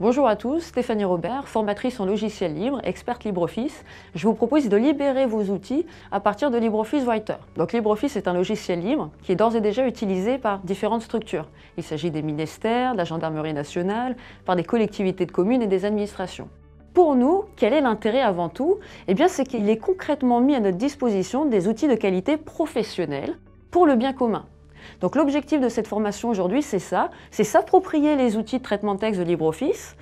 Bonjour à tous, Stéphanie Robert, formatrice en logiciel libre, experte LibreOffice. Je vous propose de libérer vos outils à partir de LibreOffice Writer. Donc LibreOffice est un logiciel libre qui est d'ores et déjà utilisé par différentes structures. Il s'agit des ministères, de la gendarmerie nationale, par des collectivités de communes et des administrations. Pour nous, quel est l'intérêt avant tout? Eh bien, c'est qu'il est concrètement mis à notre disposition des outils de qualité professionnelle pour le bien commun. Donc l'objectif de cette formation aujourd'hui, c'est ça, c'est s'approprier les outils de traitement de texte de LibreOffice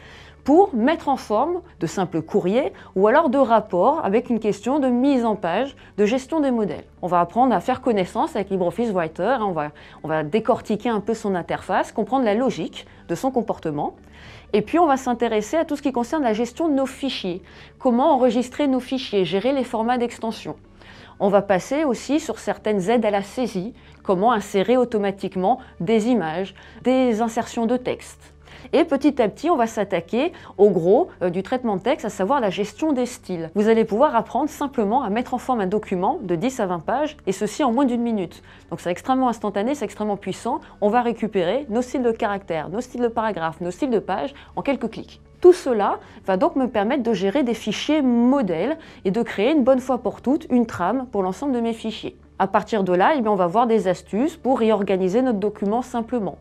pour mettre en forme de simples courriers ou alors de rapports avec une question de mise en page, de gestion des modèles. On va apprendre à faire connaissance avec LibreOffice Writer, on va décortiquer un peu son interface, comprendre la logique de son comportement. Et puis on va s'intéresser à tout ce qui concerne la gestion de nos fichiers. Comment enregistrer nos fichiers, gérer les formats d'extension. On va passer aussi sur certaines aides à la saisie, comment insérer automatiquement des images, des insertions de texte. Et petit à petit, on va s'attaquer au gros du traitement de texte, à savoir la gestion des styles. Vous allez pouvoir apprendre simplement à mettre en forme un document de 10 à 20 pages, et ceci en moins d'1 minute. Donc c'est extrêmement instantané, c'est extrêmement puissant. On va récupérer nos styles de caractères, nos styles de paragraphes, nos styles de pages en quelques clics. Tout cela va donc me permettre de gérer des fichiers modèles et de créer une bonne fois pour toutes une trame pour l'ensemble de mes fichiers. À partir de là, on va voir des astuces pour réorganiser notre document simplement.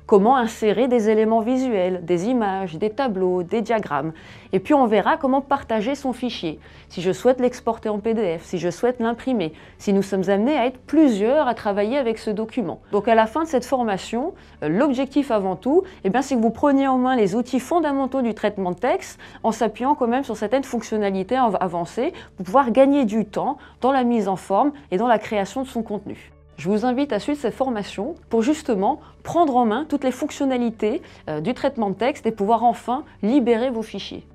Comment insérer des éléments visuels, des images, des tableaux, des diagrammes. Et puis on verra comment partager son fichier. Si je souhaite l'exporter en PDF, si je souhaite l'imprimer, si nous sommes amenés à être plusieurs à travailler avec ce document. Donc à la fin de cette formation, l'objectif avant tout, c'est que vous preniez en main les outils fondamentaux du traitement de texte en s'appuyant quand même sur certaines fonctionnalités avancées pour pouvoir gagner du temps dans la mise en forme et dans la création de son contenu. Je vous invite à suivre cette formation pour justement prendre en main toutes les fonctionnalités du traitement de texte et pouvoir enfin libérer vos fichiers.